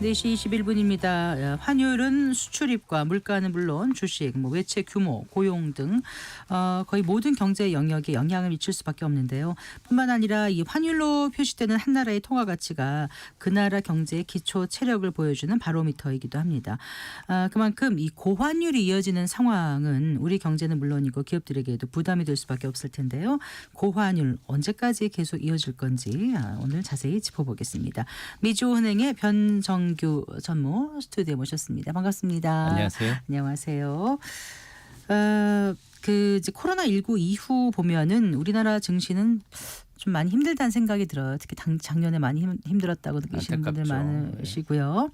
4시 21분입니다. 환율은 수출입과 물가는 물론 주식, 외채 규모, 고용 등 거의 모든 경제 영역에 영향을 미칠 수밖에 없는데요. 뿐만 아니라 이 환율로 표시되는 한 나라의 통화 가치가 그 나라 경제의 기초 체력을 보여주는 바로미터이기도 합니다. 그만큼 이 고환율이 이어지는 상황은 우리 경제는 물론이고 기업들에게도 부담이 될 수밖에 없을 텐데요. 고환율 언제까지 계속 이어질 건지 오늘 자세히 짚어보겠습니다. 미주은행의 변정규 전무 스튜디오에 모셨습니다. 반갑습니다. 안녕하세요. 안녕하세요. 이제 코로나19 이후 보면은 우리나라 증시는 좀 많이 힘들다는 생각이 들어요. 특히 작년에 많이 힘들었다고 느끼시는 분들 많으시고요.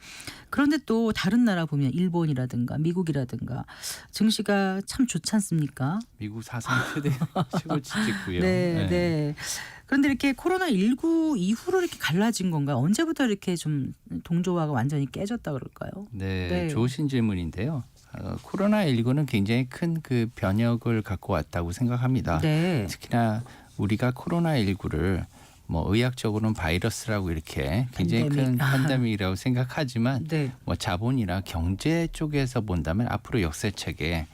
그런데 또 다른 나라 보면 일본이라든가 미국이라든가 증시가 참 좋지 않습니까? 미국 사상 최대 최고치고요. 네. 그런데 이렇게 코로나19 이후로 이렇게 갈라진 건가요? 언제부터 이렇게 좀 동조화가 완전히 깨졌다 그럴까요? 네, 좋으신 질문인데요. 코로나19는 굉장히 큰 그 변혁을 갖고 왔다고 생각합니다. 네. 특히나 우리가 코로나19를 의학적으로는 바이러스라고 이렇게 굉장히 큰 팬데믹이라고 생각하지만 네. 자본이나 경제 쪽에서 본다면 앞으로 역사책에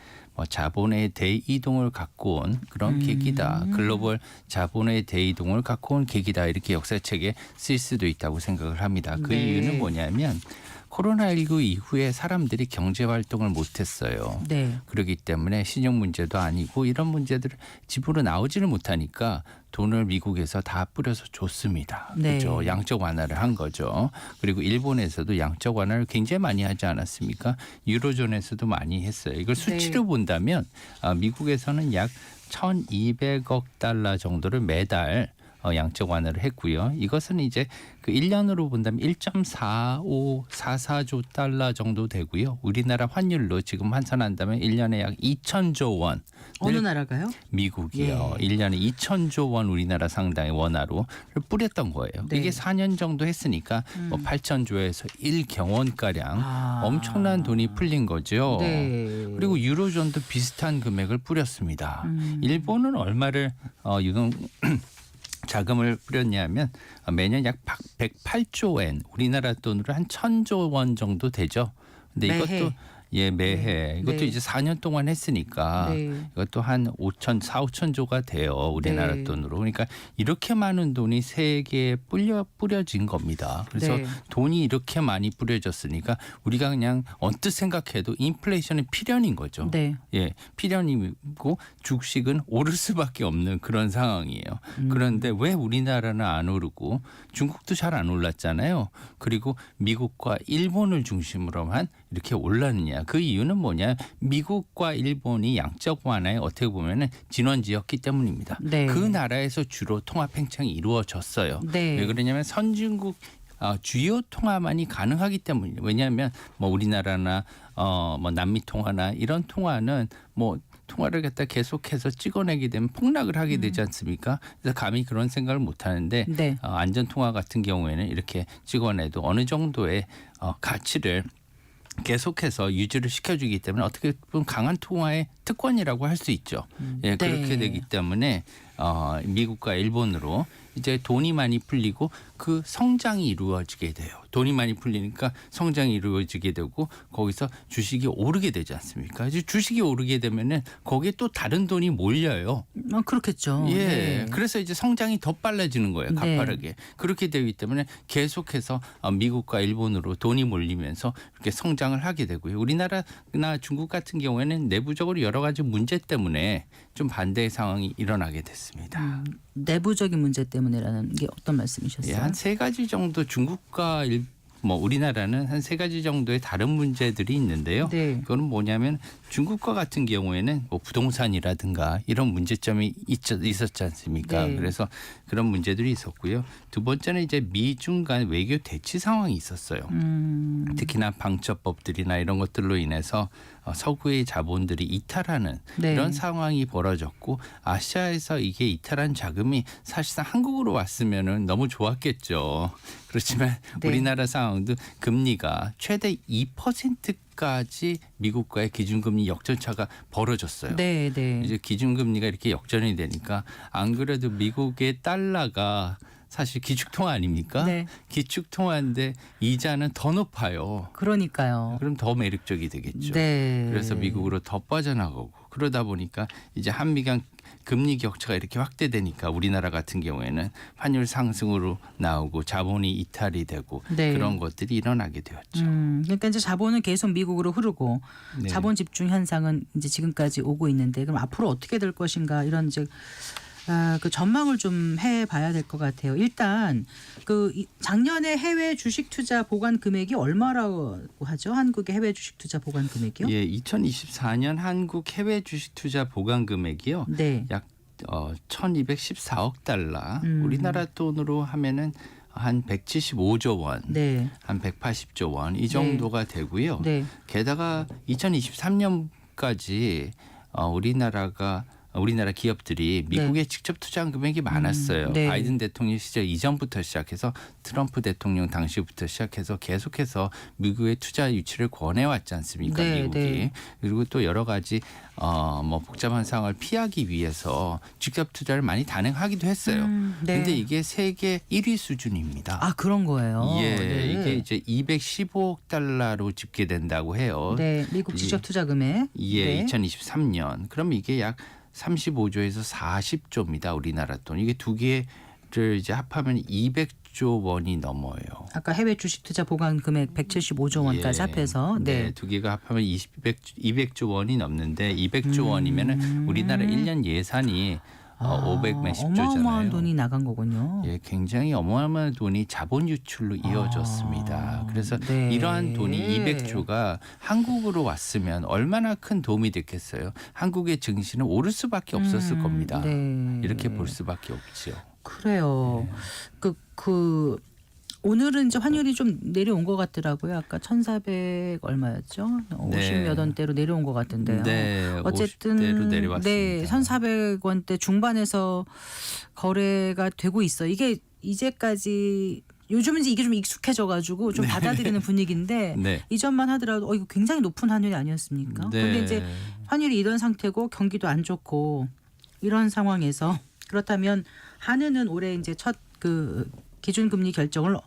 자본의 대이동을 갖고 온 그런 계기다. 글로벌 자본의 대이동을 갖고 온 계기다. 이렇게 역사책에 쓸 수도 있다고 생각을 합니다. 그 이유는 뭐냐면 코로나19 이후에 사람들이 경제활동을 못했어요. 네. 그렇기 때문에 신용 문제도 아니고 이런 문제들을 집으로 나오지를 못하니까 돈을 미국에서 다 뿌려서 줬습니다. 네. 그렇죠. 양적 완화를 한 거죠. 그리고 일본에서도 양적 완화를 굉장히 많이 하지 않았습니까? 유로존에서도 많이 했어요. 이걸 수치로 본다면 미국에서는 약 1,200억 달러 정도를 매달 양적 완화를 했고요. 이것은 이제 그 1년으로 본다면 1.4544조 달러 정도 되고요. 우리나라 환율로 지금 환산한다면 1년에 약 2천조 원. 어느 나라가요? 미국이요. 1년에 2천조 원 우리나라 상당의 원화로 뿌렸던 거예요. 네. 이게 4년 정도 했으니까 8천조에서 1경원가량 엄청난 돈이 풀린 거죠. 네. 그리고 유로존도 비슷한 금액을 뿌렸습니다. 일본은 얼마를 자금을 뿌렸냐면 매년 약 108조 엔, 우리나라 돈으로 한 1,000조 원 정도 되죠. 근데 매해. 이것도 매해. 이것도 이제 4년 동안 했으니까 이것도 한 4,5천조가 돼요. 우리나라 돈으로. 그러니까 이렇게 많은 돈이 세계에 뿌려진 겁니다. 그래서 돈이 이렇게 많이 뿌려졌으니까 우리가 그냥 언뜻 생각해도 인플레이션은 필연인 거죠. 네. 필연이고 주식은 오를 수밖에 없는 그런 상황이에요. 그런데 왜 우리나라는 안 오르고 중국도 잘 안 올랐잖아요. 그리고 미국과 일본을 중심으로만 이렇게 올랐느냐. 그 이유는 뭐냐. 미국과 일본이 양적 완화에 어떻게 보면 진원지였기 때문입니다. 네. 그 나라에서 주로 통합 팽창이 이루어졌어요. 네. 왜 그러냐면 선진국 주요 통화만이 가능하기 때문이에요. 왜냐하면 우리나라나 남미 통화나 이런 통화는 통화를 갖다 계속해서 찍어내게 되면 폭락을 하게 되지 않습니까? 그래서 감히 그런 생각을 못 하는데 안전통화 같은 경우에는 이렇게 찍어내도 어느 정도의 가치를 계속해서 유지를 시켜주기 때문에 어떻게 보면 강한 통화의 특권이라고 할 수 있죠. 그렇게 되기 때문에 미국과 일본으로 이제 돈이 많이 풀리고 그 성장이 이루어지게 돼요. 돈이 많이 풀리니까 성장이 이루어지게 되고 거기서 주식이 오르게 되지 않습니까? 이제 주식이 오르게 되면은 거기에 또 다른 돈이 몰려요. 그렇겠죠. 그래서 이제 성장이 더 빨라지는 거예요. 가파르게. 그렇게 되기 때문에 계속해서 미국과 일본으로 돈이 몰리면서 이렇게 성장을 하게 되고요. 우리나라나 중국 같은 경우에는 내부적으로 여러 가지 문제 때문에 좀 반대의 상황이 일어나게 됐습니다. 내부적인 문제 때문에라는 게 어떤 말씀이셨어요? 한 세 가지 정도 중국과 우리나라는 한 세 가지 정도의 다른 문제들이 있는데요. 그거는 뭐냐면 중국과 같은 경우에는 부동산이라든가 이런 문제점이 있었지 않습니까? 그래서 그런 문제들이 있었고요. 두 번째는 이제 미중 간 외교 대치 상황이 있었어요. 특히나 방첩법들이나 이런 것들로 인해서 서구의 자본들이 이탈하는 이런 상황이 벌어졌고 아시아에서 이게 이탈한 자금이 사실상 한국으로 왔으면 너무 좋았겠죠. 그렇지만 우리나라 상황도 금리가 최대 2% 10월까지 미국과의 기준금리 역전차가 벌어졌어요. 네, 네. 이제 기준금리가 이렇게 역전이 되니까 안 그래도 미국의 달러가 사실 기축통화 아닙니까? 네. 기축통화인데 이자는 더 높아요. 그러니까요. 그럼 더 매력적이 되겠죠. 네. 그래서 미국으로 더 빠져나가고 그러다 보니까 이제 한미 간 금리 격차가 이렇게 확대되니까 우리나라 같은 경우에는 환율 상승으로 나오고 자본이 이탈이 되고 네. 그런 것들이 일어나게 되었죠. 그러니까 이제 자본은 계속 미국으로 흐르고 네. 자본 집중 현상은 이제 지금까지 오고 있는데 그럼 앞으로 어떻게 될 것인가 이런 이제 그 전망을 좀 해봐야 될 것 같아요. 일단 작년에 해외 주식 투자 보관 금액이 얼마라고 하죠? 한국의 해외 주식 투자 보관 금액이요? 예, 2024년 한국 해외 주식 투자 보관 금액이요. 네. 약 1,214억 달러. 우리나라 돈으로 하면은 한 175조 원, 네. 한 180조 원 이 정도가 되고요. 네. 게다가 2023년까지 우리나라 기업들이 미국에 직접 투자한 금액이 많았어요. 네. 바이든 대통령 시절 이전부터 시작해서 트럼프 대통령 당시부터 시작해서 계속해서 미국의 투자 유치를 권해왔지 않습니까? 네, 미국이. 네. 그리고 또 여러 가지 복잡한 상황을 피하기 위해서 직접 투자를 많이 단행하기도 했어요. 네. 근데 이게 세계 1위 수준입니다. 아 그런 거예요. 예, 네. 이게 이제 215억 달러로 집계된다고 해요. 네, 미국 직접 투자 금액. 예, 네. 2023년. 그럼 이게 약 35조에서 40조입니다. 우리나라 돈. 이게 두 개를 이제 합하면 200조 원이 넘어요. 아까 해외 주식 투자 보관 금액 175조 원까지 예. 합해서 네, 두 개가 합하면 200조 원이 넘는데 200조 원이면은 우리나라 1년 예산이 500 몇십조잖아요. 어마어마한 돈이 나간 거군요. 예, 굉장히 어마어마한 돈이 자본 유출로 이어졌습니다. 그래서 네. 이러한 돈이 200조가 한국으로 왔으면 얼마나 큰 도움이 됐겠어요. 한국의 증시는 오를 수밖에 없었을 겁니다. 네. 이렇게 볼 수밖에 없죠. 그래요. 네. 오늘은 이제 환율이 좀 내려온 것 같더라고요. 아까 1,400 얼마였죠? 50몇 원대로 내려온 것 같은데요. 네, 어쨌든 50대로 내려왔습니다. 네, 1,400원대 중반에서 거래가 되고 있어요. 이게 이제까지 요즘은 이제 이게 좀 익숙해져 가지고 좀 받아들이는 분위기인데 네. 이전만 하더라도 이거 굉장히 높은 환율이 아니었습니까? 네. 그런데 이제 환율이 이런 상태고 경기도 안 좋고 이런 상황에서 그렇다면 한은은 올해 이제 첫 기준금리 결정을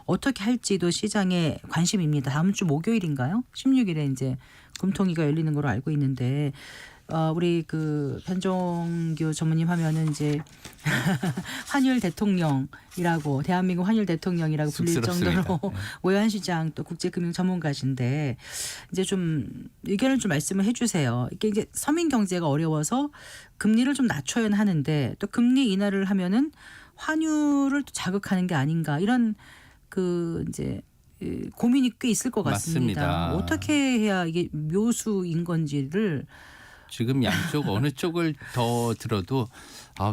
어떻게 할지도 시장의 관심입니다. 다음 주 목요일인가요? 16일에 이제 금통위가 열리는 걸로 알고 있는데 우리 변종규 전무님 하면은 이제 환율 대통령이라고 대한민국 환율 대통령이라고 불릴 쑥스럽습니다. 정도로 오해환 시장 또 국제금융 전문가신데 이제 좀 의견을 좀 말씀을 해주세요. 이게 이제 서민 경제가 어려워서 금리를 좀 낮춰야 하는데 또 금리 인하를 하면은 환율을 또 자극하는 게 아닌가 이런 이제 고민이 꽤 있을 것 같습니다. 맞습니다. 어떻게 해야 이게 묘수인 건지를 지금 양쪽 어느 쪽을 더 들어도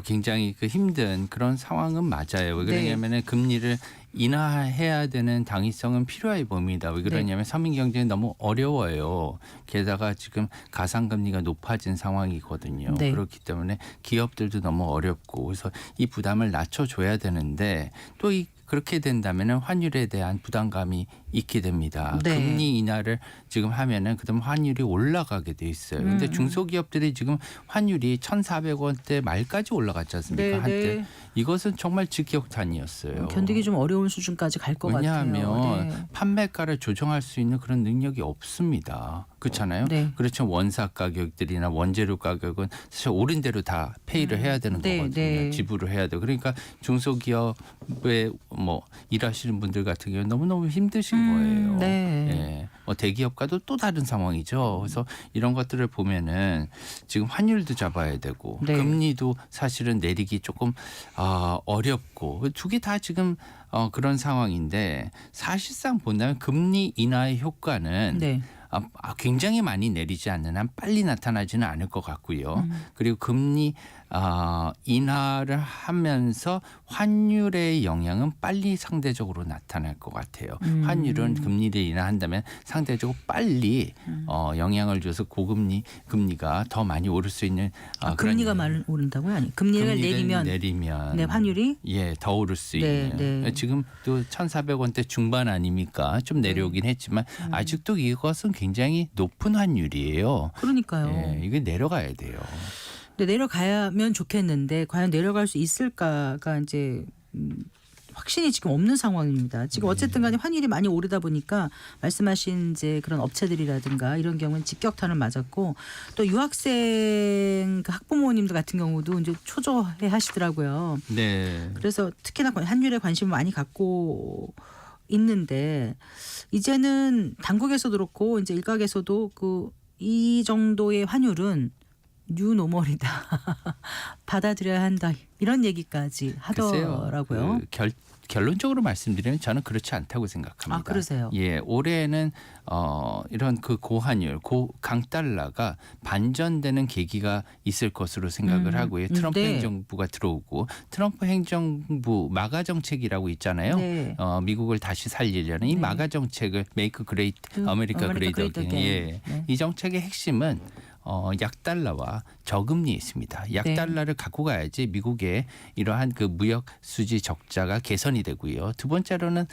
굉장히 힘든 그런 상황은 맞아요. 왜 그러냐면은 금리를 인하해야 되는 당위성은 필요해 보입니다. 왜 그러냐면 서민 경제는 너무 어려워요. 게다가 지금 가상금리가 높아진 상황이거든요. 네. 그렇기 때문에 기업들도 너무 어렵고 그래서 이 부담을 낮춰줘야 되는데 또 그렇게 된다면 환율에 대한 부담감이 있게 됩니다. 네. 금리 인하를 지금 하면은 그다음 환율이 올라가게 돼 있어요. 그런데 중소기업들이 지금 환율이 1,400원대 말까지 올라갔지 않습니까? 네, 한때. 네. 이것은 정말 직격탄이었어요. 견디기 좀 어려운 수준까지 갈 것 같아요. 왜냐하면 네. 판매가를 조정할 수 있는 그런 능력이 없습니다. 그렇잖아요. 네. 그렇죠. 원사 가격들이나 원재료 가격은 사실 오른 대로 다 페이를 해야 되는 네, 거거든요. 네. 지불을 해야 돼요. 그러니까 중소기업에 일하시는 분들 같은 경우는 너무너무 힘드신 거예요. 네. 예. 대기업과도 또 다른 상황이죠. 그래서 이런 것들을 보면은 지금 환율도 잡아야 되고 네. 금리도 사실은 내리기 조금 어렵고 두 개 다 지금 그런 상황인데 사실상 본다면 금리 인하의 효과는 네. 굉장히 많이 내리지 않는 한 빨리 나타나지는 않을 것 같고요. 그리고 금리 인하를 하면서 환율의 영향은 빨리 상대적으로 나타날 것 같아요. 환율은 금리를 인하한다면 상대적으로 빨리 영향을 줘서 금리가 더 많이 오를 수 있는 금리가 많이 오른다고요? 아니, 금리를 내리면 네, 환율이 더 오를 수 네, 있는. 네. 지금 또 1,400원대 중반 아닙니까? 좀 내려오긴 했지만 아직도 이것은 굉장히 높은 환율이에요. 그러니까요. 예, 이게 내려가야 돼요. 근데 내려가야면 좋겠는데 과연 내려갈 수 있을까가 이제 확신이 지금 없는 상황입니다. 지금 어쨌든 간에 환율이 많이 오르다 보니까 말씀하신 이제 그런 업체들이라든가 이런 경우는 직격탄을 맞았고 또 유학생 그 학부모님들 같은 경우도 이제 초조해 하시더라고요. 네. 그래서 특히나 환율에 관심을 많이 갖고 있는데 이제는 당국에서도 그렇고 이제 일각에서도 이 정도의 환율은 뉴노멀이다. 받아들여야 한다. 이런 얘기까지 하더라고요. 글쎄요. 결론적으로 말씀드리면 저는 그렇지 않다고 생각합니다. 아, 그러세요? 예, 올해는 이런 고환율, 강달러가 반전되는 계기가 있을 것으로 생각을 하고요. 트럼프 네. 행정부가 들어오고 트럼프 행정부 마가 정책이라고 있잖아요. 네. 미국을 다시 살리려는 이 네. 마가 정책을 메이크 그레이트 아메리카 그레이트 어게인. 예. 네. 이 정책의 핵심은 약달러와 저금리에 있습니다. 약달러를 갖고 가야지 미국의 이러한 그 무역 수지 적자가 개선이 되고요. 두 번째로는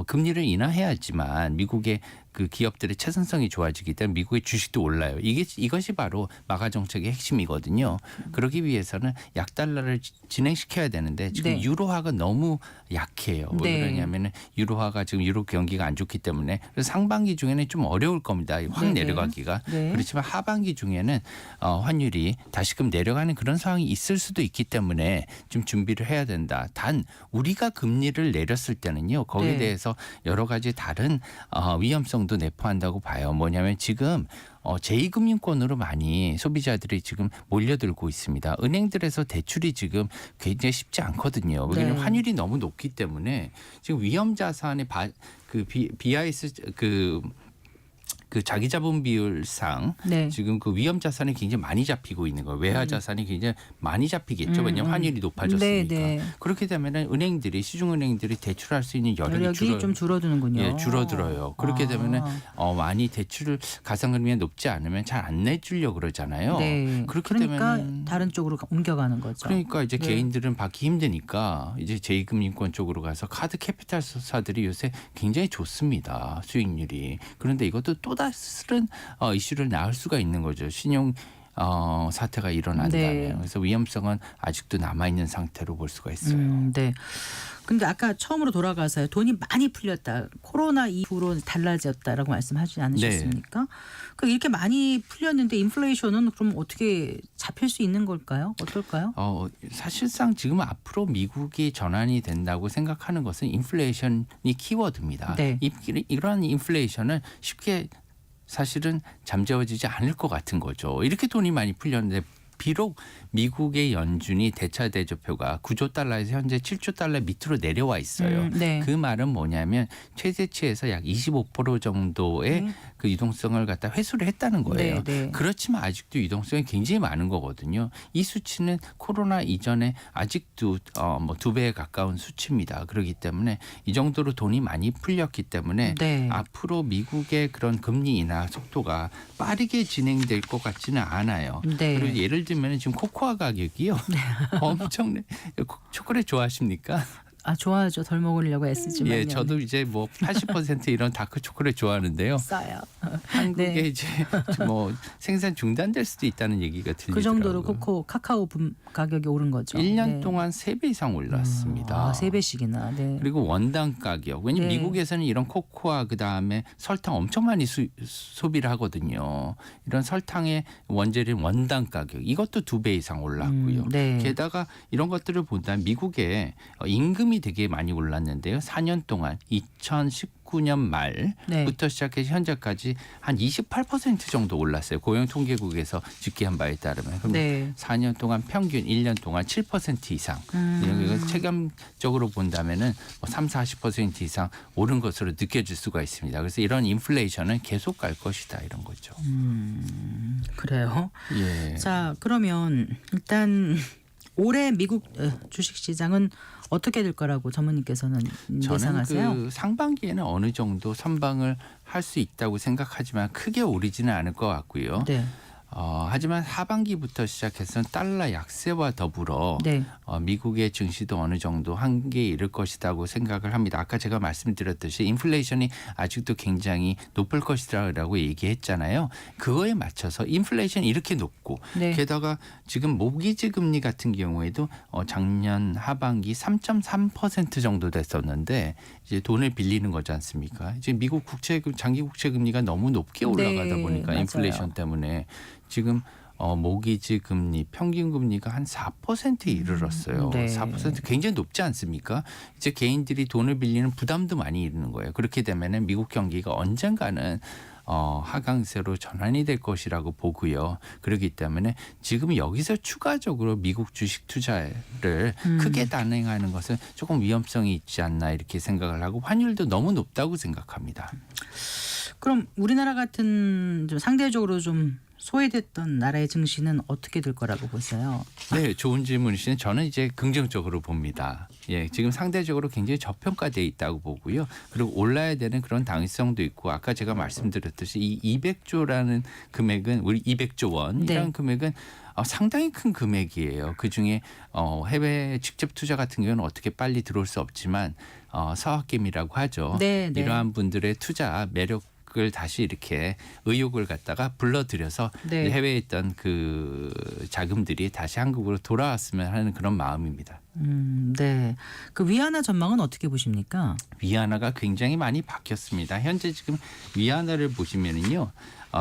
금리를 인하해야지만 미국의 그 기업들의 채선성이 좋아지기 때문에 미국의 주식도 올라요. 이것이 바로 마가 정책의 핵심이거든요. 그러기 위해서는 약달러를 진행시켜야 되는데 지금 네. 유로화가 너무 약해요. 왜 네. 그러냐면은 유로화가 지금 유로 경기가 안 좋기 때문에 그래서 상반기 중에는 좀 어려울 겁니다. 확 네. 내려가기가. 네. 그렇지만 하반기 중에는 환율이 다시금 내려가는 그런 상황이 있을 수도 있기 때문에 좀 준비를 해야 된다. 단 우리가 금리를 내렸을 때는요. 거기에 네. 대해서 여러 가지 다른 위험성도 내포한다고 봐요. 뭐냐면 지금 제2금융권으로 많이 소비자들이 지금 몰려들고 있습니다. 은행들에서 대출이 지금 굉장히 쉽지 않거든요. 왜냐하면 네. 환율이 너무 높기 때문에 지금 위험 자산의 BIS 그 자기 자본 비율상 네. 지금 그 위험 자산이 굉장히 많이 잡히고 있는 거예요. 외화 자산이 굉장히 많이 잡히겠죠. 왜냐하면 환율이 높아졌으니까. 네, 네. 그렇게 되면은 시중은행들이 대출할 수 있는 여력이 좀 줄어드는군요. 예, 줄어들어요. 그렇게 되면은 많이 대출을 가상금리가 높지 않으면 잘 안 내주려고 그러잖아요. 네. 그렇게 그러니까 되면은 다른 쪽으로 옮겨가는 거죠. 그러니까 이제 네. 개인들은 받기 힘드니까 이제 제2금융권 쪽으로 가서 카드 캐피탈사들이 요새 굉장히 좋습니다. 수익률이. 그런데 이것도 또 다른 이슈를 낳을 수가 있는 거죠. 신용 사태가 일어난다면. 네. 그래서 위험성은 아직도 남아있는 상태로 볼 수가 있어요. 네. 근데 아까 처음으로 돌아가서요. 돈이 많이 풀렸다. 코로나 이후로 달라졌다라고 말씀하지 않으셨습니까? 그 이렇게 많이 풀렸는데 인플레이션은 그럼 어떻게 잡힐 수 있는 걸까요? 어떨까요? 사실상 지금 앞으로 미국이 전환이 된다고 생각하는 것은 인플레이션이 키워드입니다. 네. 이러한 인플레이션은 쉽게 사실은 잠재워지지 않을 것 같은 거죠. 이렇게 돈이 많이 풀렸는데 비록 미국의 연준이 대차 대조표가 9조 달러에서 현재 7조 달러 밑으로 내려와 있어요. 네. 그 말은 뭐냐면 최대치에서 약 25% 정도의 그 유동성을 갖다 회수를 했다는 거예요. 네, 네. 그렇지만 아직도 유동성이 굉장히 많은 거거든요. 이 수치는 코로나 이전에 아직도 뭐 2배에 가까운 수치입니다. 그렇기 때문에 이 정도로 돈이 많이 풀렸기 때문에 네. 앞으로 미국의 그런 금리 인하 속도가 빠르게 진행될 것 같지는 않아요. 네. 그리고 예를 들면 지금 코코아 가격이요. 엄청 초콜릿 좋아하십니까? 아, 좋아하죠. 덜 먹으려고 애쓰지만요. 예, 저도 이제 뭐 80% 이런 다크 초콜릿 좋아하는데요. 싸요. 한국에 네. 이제 뭐 생산 중단될 수도 있다는 얘기가 들리더라고요. 그 정도로 카카오 가격이 오른 거죠. 1년 네. 동안 3배 이상 올랐습니다. 3배씩이나. 네. 그리고 원당 가격. 왜냐면 네. 미국에서는 이런 코코아 그다음에 설탕 엄청 많이 소비를 하거든요. 이런 설탕의 원재료인 원당 가격 이것도 2배 이상 올랐고요. 네. 게다가 이런 것들을 보다 미국의 임금이 되게 많이 올랐는데요. 4년 동안 2019 2019년 네. 말부터 시작해서 현재까지 한 28% 정도 올랐어요. 고용통계국에서 집계한 바에 따르면. 그럼 네. 4년 동안 평균 1년 동안 7% 이상. 이거 체감적으로 본다면은 뭐 30-40% 이상 오른 것으로 느껴질 수가 있습니다. 그래서 이런 인플레이션은 계속 갈 것이다 이런 거죠. 그래요. 예. 자, 그러면 일단 올해 미국 주식 시장은 어떻게 될 거라고 전문님께서는 저는 예상하세요? 그 상반기에는 어느 정도 선방을 할 수 있다고 생각하지만 크게 오르지는 않을 것 같고요. 네. 하지만 하반기부터 시작해서 달러 약세와 더불어 네. 미국의 증시도 어느 정도 한계에 이를 것이라고 생각을 합니다. 아까 제가 말씀드렸듯이 인플레이션이 아직도 굉장히 높을 것이라고 얘기했잖아요. 그거에 맞춰서 인플레이션이 이렇게 높고 네. 게다가 지금 모기지 금리 같은 경우에도 작년 하반기 3.3% 정도 됐었는데 이제 돈을 빌리는 거지 않습니까? 이제 미국 장기 국채 금리가 너무 높게 올라가다 네, 보니까 맞아요. 인플레이션 때문에 지금 모기지 금리 평균 금리가 한 4%에 이르렀어요. 네. 4% 굉장히 높지 않습니까? 이제 개인들이 돈을 빌리는 부담도 많이 이르는 거예요. 그렇게 되면은 미국 경기가 언젠가는 하강세로 전환이 될 것이라고 보고요. 그렇기 때문에 지금 여기서 추가적으로 미국 주식 투자를 크게 단행하는 것은 조금 위험성이 있지 않나 이렇게 생각을 하고 환율도 너무 높다고 생각합니다. 그럼 우리나라 같은 좀 상대적으로 좀 소외됐던 나라의 증시는 어떻게 될 거라고 보세요? 네, 좋은 질문이시네. 저는 이제 긍정적으로 봅니다. 예, 지금 상대적으로 굉장히 저평가되어 있다고 보고요. 그리고 올라야 되는 그런 당위성도 있고 아까 제가 말씀드렸듯이 이 200조라는 금액은 우리 200조 원 네. 이런 금액은 상당히 큰 금액이에요. 그중에 해외 직접 투자 같은 경우는 어떻게 빨리 들어올 수 없지만 서학김이라고 하죠. 네, 네. 이러한 분들의 투자 매력 을 다시 이렇게 의욕을 갖다가 불러들여서 네. 해외에 있던 그 자금들이 다시 한국으로 돌아왔으면 하는 그런 마음입니다. 네. 그 위안화 전망은 어떻게 보십니까? 위안화가 굉장히 많이 바뀌었습니다. 현재 지금 위안화를 보시면은요.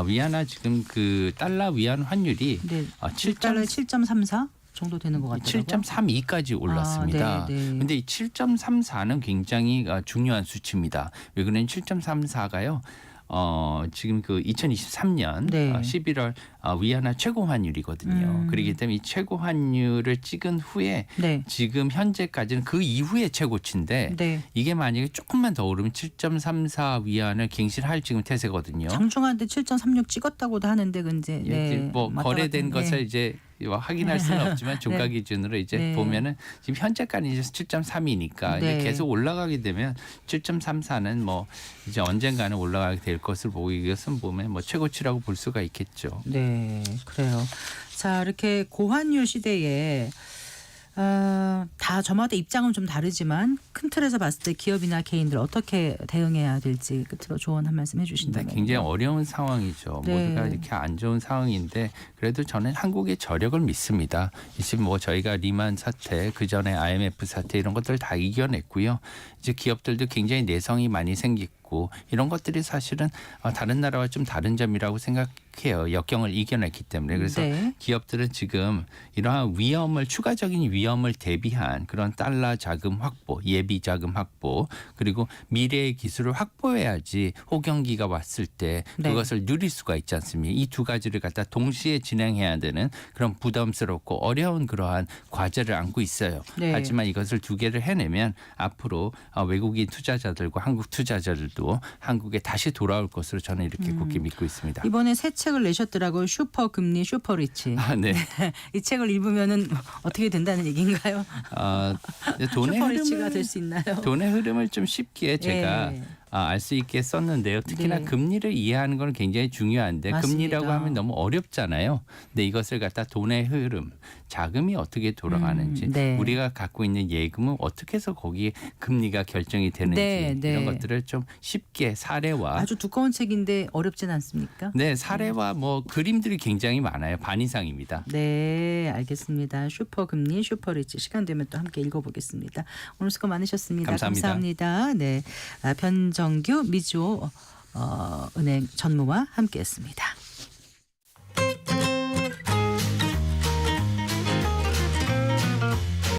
위안화 지금 그 달러 위안 환율이 네. 7. 1달러에 7.34 정도 되는 것 같더라고요. 7.32까지 올랐습니다. 네, 네. 그런데 이 7.34는 굉장히 중요한 수치입니다. 왜 그러냐면 7.34가요. 지금 그 2023년 네. 11월 위안화 최고 환율이거든요. 그렇기 때문에 이 최고 환율을 찍은 후에 네. 지금 현재까지는 그 이후에 최고치인데 네. 이게 만약에 조금만 더 오르면 7.34 위안을 갱신할 지금 태세거든요. 장중한테 7.36 찍었다고도 하는데 이제 예, 네. 뭐 왔다 거래된 갔다, 것을 네. 이제 확인할 수는 없지만 종가 네. 기준으로 이제 네. 보면은 지금 현재까지 이제 7.3이니까 네. 이제 계속 올라가게 되면 7.34는 뭐 이제 언젠가는 올라가게 될 것을 보고 이것은 보면 뭐 최고치라고 볼 수가 있겠죠. 네, 그래요. 자, 이렇게 고환율 시대에 다 저마다 입장은 좀 다르지만 큰 틀에서 봤을 때 기업이나 개인들 어떻게 대응해야 될지 끝으로 조언 한 말씀 네, 해주신다면. 굉장히 어려운 상황이죠. 네. 모두가 이렇게 안 좋은 상황인데 그래도 저는 한국의 저력을 믿습니다. 지금 뭐 저희가 리만 사태, 그 전에 IMF 사태 이런 것들 다 이겨냈고요. 이제 기업들도 굉장히 내성이 많이 생겼고 이런 것들이 사실은 다른 나라와 좀 다른 점이라고 생각해요. 역경을 이겨냈기 때문에. 그래서 네. 기업들은 지금 이러한 위험을 추가적인 위험을 대비한 그런 달러 자금 확보, 예비 자금 확보 그리고 미래의 기술을 확보해야지 호경기가 왔을 때 네. 그것을 누릴 수가 있지 않습니까? 이 두 가지를 갖다 동시에 진행해야 되는 그런 부담스럽고 어려운 그러한 과제를 안고 있어요. 네. 하지만 이것을 두 개를 해내면 앞으로 외국인 투자자들과 한국 투자자들도 한국에 다시 돌아올 것으로 저는 이렇게 굳게 믿고 있습니다. 이번에 새 책을 내셨더라고요. 슈퍼 금리 슈퍼 리치. 네. 이 책을 읽으면은 어떻게 된다는 얘기인가요? 돈의 슈퍼 리치가 흐름을 될 수 있나요? 돈의 흐름을 좀 쉽게 제가 예. 알 수 있게 썼는데요. 특히나 네. 금리를 이해하는 건 굉장히 중요한데 맞습니다. 금리라고 하면 너무 어렵잖아요. 근데 이것을 갖다 돈의 흐름, 자금이 어떻게 돌아가는지 네. 우리가 갖고 있는 예금은 어떻게 해서 거기에 금리가 결정이 되는지 네, 네. 이런 것들을 좀 쉽게 사례와 아주 두꺼운 책인데 어렵진 않습니까? 네, 사례와 뭐 그림들이 굉장히 많아요. 반 이상입니다. 네, 알겠습니다. 슈퍼 금리 슈퍼 리치 시간 되면 또 함께 읽어보겠습니다. 오늘 수고 많으셨습니다. 감사합니다. 감사합니다. 네, 변정규 미주호 은행 전무와 함께했습니다.